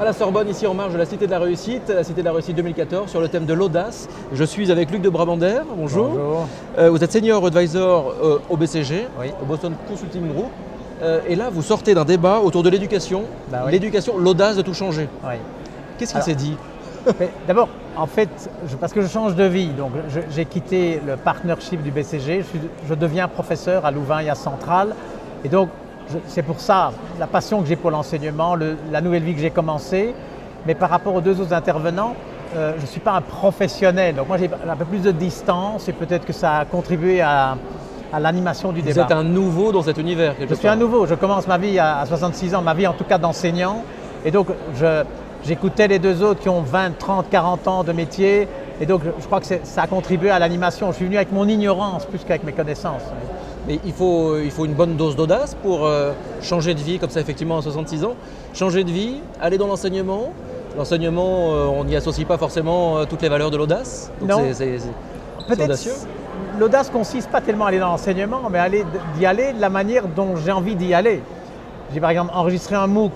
À la Sorbonne, ici en marge de la Cité de la Réussite 2014, sur le thème de l'audace. Je suis avec Luc de Brabander. Bonjour. Bonjour. Vous êtes senior advisor au BCG, Oui. au Boston Consulting Group. Et là, vous sortez d'un débat autour de l'éducation. Bah oui. L'éducation, l'audace de tout changer. Oui. Qu'est-ce qui s'est dit? D'abord, en fait, parce que je change de vie, donc j'ai quitté le partnership du BCG, je deviens professeur à Louvain et à Centrale. Et donc, c'est pour ça, la passion que j'ai pour l'enseignement, la nouvelle vie que j'ai commencée. Mais par rapport aux deux autres intervenants, je ne suis pas un professionnel. Donc moi, j'ai un peu plus de distance et peut-être que ça a contribué à l'animation du débat. Vous êtes un nouveau dans cet univers, quelque Je suis un nouveau, je commence ma vie à 66 ans, ma vie en tout cas d'enseignant. Et donc, j'écoutais les deux autres qui ont 20, 30, 40 ans de métier. Et donc, je crois que ça a contribué à l'animation. Je suis venu avec mon ignorance plus qu'avec mes connaissances. Mais il faut une bonne dose d'audace pour changer de vie comme ça, effectivement, à 66 ans. Changer de vie, aller dans l'enseignement. L'enseignement, on n'y associe pas forcément toutes les valeurs de l'audace. Non. C'est Peut-être audacieux. l'audace consiste pas tellement à aller dans l'enseignement, mais d'y aller de la manière dont j'ai envie d'y aller. J'ai par exemple enregistré un MOOC.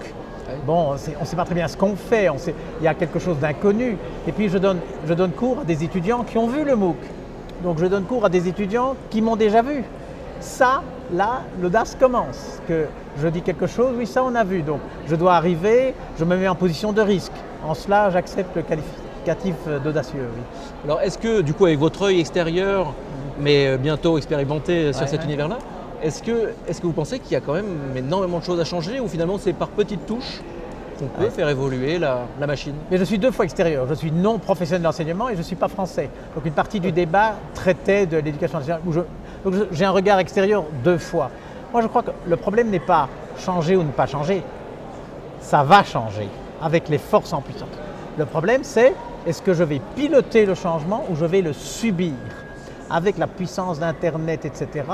Bon, on ne sait pas très bien ce qu'on fait, il y a quelque chose d'inconnu. Et puis je donne cours à des étudiants qui ont vu le MOOC. Donc je donne cours à des étudiants qui m'ont déjà vu. Ça, là, l'audace commence. Que je dis quelque chose, oui, ça on a vu. Donc je dois arriver, je me mets en position de risque. En cela, j'accepte le qualificatif d'audacieux. Oui. Alors est-ce que, du coup, avec votre œil extérieur, mais bientôt expérimenté sur cet univers-là, est-ce que vous pensez qu'il y a quand même énormément de choses à changer ou finalement c'est par petites touches qu'on peut faire évoluer la machine? Mais je suis deux fois extérieur. Je suis non professionnel de l'enseignement et je ne suis pas français. Donc une partie du débat traitait de l'éducation nationale. Donc j'ai un regard extérieur deux fois. Moi je crois que le problème n'est pas changer ou ne pas changer. Ça va changer avec les forces en puissance. Le problème c'est est-ce que je vais piloter le changement ou je vais le subir? Avec la puissance d'Internet, etc.,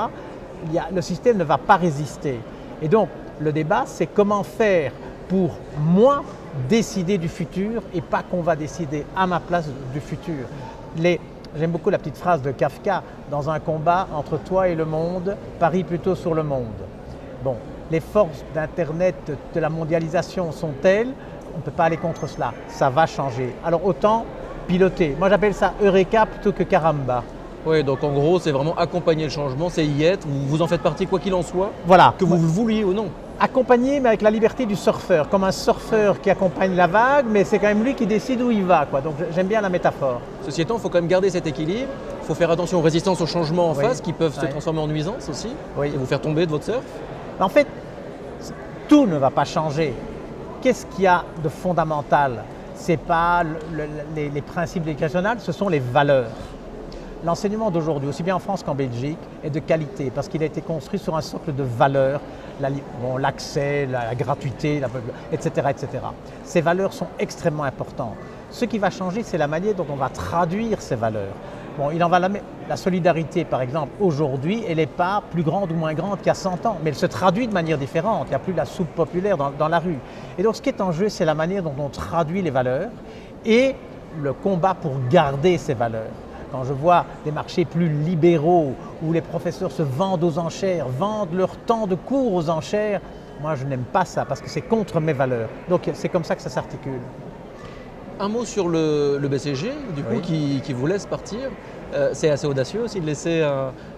le système ne va pas résister. Et donc, le débat, c'est comment faire pour moi décider du futur et pas qu'on va décider à ma place du futur. J'aime beaucoup la petite phrase de Kafka, dans un combat entre toi et le monde, parie plutôt sur le monde. Bon, les forces d'Internet, de la mondialisation sont telles, on ne peut pas aller contre cela, ça va changer. Alors autant piloter. Moi j'appelle ça Eureka plutôt que Caramba. Oui, donc en gros, c'est vraiment accompagner le changement, c'est y être, vous en faites partie quoi qu'il en soit, voilà. Que vous le vouliez ou non. Accompagner, mais avec la liberté du surfeur, comme un surfeur qui accompagne la vague, mais c'est quand même lui qui décide où il va, quoi. Donc j'aime bien la métaphore. Ceci étant, il faut quand même garder cet équilibre, il faut faire attention aux résistances au changement en face qui peuvent se transformer en nuisance aussi, et vous faire tomber de votre surf. En fait, tout ne va pas changer. Qu'est-ce qu'il y a de fondamental? Ce n'est pas les principes éducationnels, ce sont les valeurs. L'enseignement d'aujourd'hui, aussi bien en France qu'en Belgique, est de qualité parce qu'il a été construit sur un socle de valeurs, l'accès, la gratuité, etc., etc. Ces valeurs sont extrêmement importantes. Ce qui va changer, c'est la manière dont on va traduire ces valeurs. Bon, il en va la solidarité, par exemple, aujourd'hui, elle n'est pas plus grande ou moins grande qu'il y a 100 ans, mais elle se traduit de manière différente. Il n'y a plus la soupe populaire dans la rue. Et donc, ce qui est en jeu, c'est la manière dont on traduit les valeurs et le combat pour garder ces valeurs. Quand je vois des marchés plus libéraux où les professeurs se vendent aux enchères, vendent leur temps de cours aux enchères, moi je n'aime pas ça parce que c'est contre mes valeurs. Donc c'est comme ça que ça s'articule. Un mot sur le BCG, du coup, qui vous laisse partir. C'est assez audacieux aussi de laisser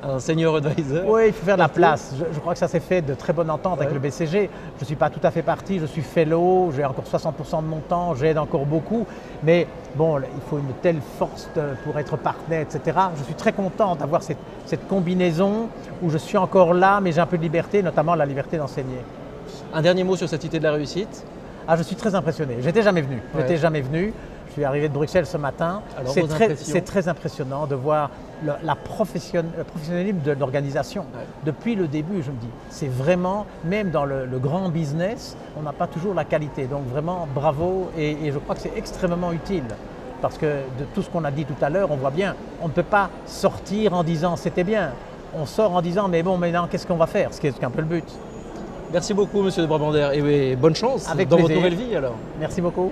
un senior advisor. Oui, il faut faire de la place. Je crois que ça s'est fait de très bonne entente avec le BCG. Je ne suis pas tout à fait parti, je suis fellow, j'ai encore 60% de mon temps, j'aide encore beaucoup. Mais bon, il faut une telle force pour être partenaire, etc. Je suis très content d'avoir cette combinaison où je suis encore là, mais j'ai un peu de liberté, notamment la liberté d'enseigner. Un dernier mot sur cette Cité de la Réussite. Je suis très impressionné. J'étais jamais venu. Je suis arrivé de Bruxelles ce matin. C'est très impressionnant de voir le professionnalisme de l'organisation. Ouais. Depuis le début, je me dis, c'est vraiment, même dans le grand business, on n'a pas toujours la qualité. Donc vraiment, bravo. Et je crois que c'est extrêmement utile. Parce que de tout ce qu'on a dit tout à l'heure, on voit bien, on ne peut pas sortir en disant c'était bien. On sort en disant mais bon, maintenant, qu'est-ce qu'on va faire? Ce qui est un peu le but. Merci beaucoup, monsieur de Brabander, et bonne chance dans votre nouvelle vie alors. Merci beaucoup.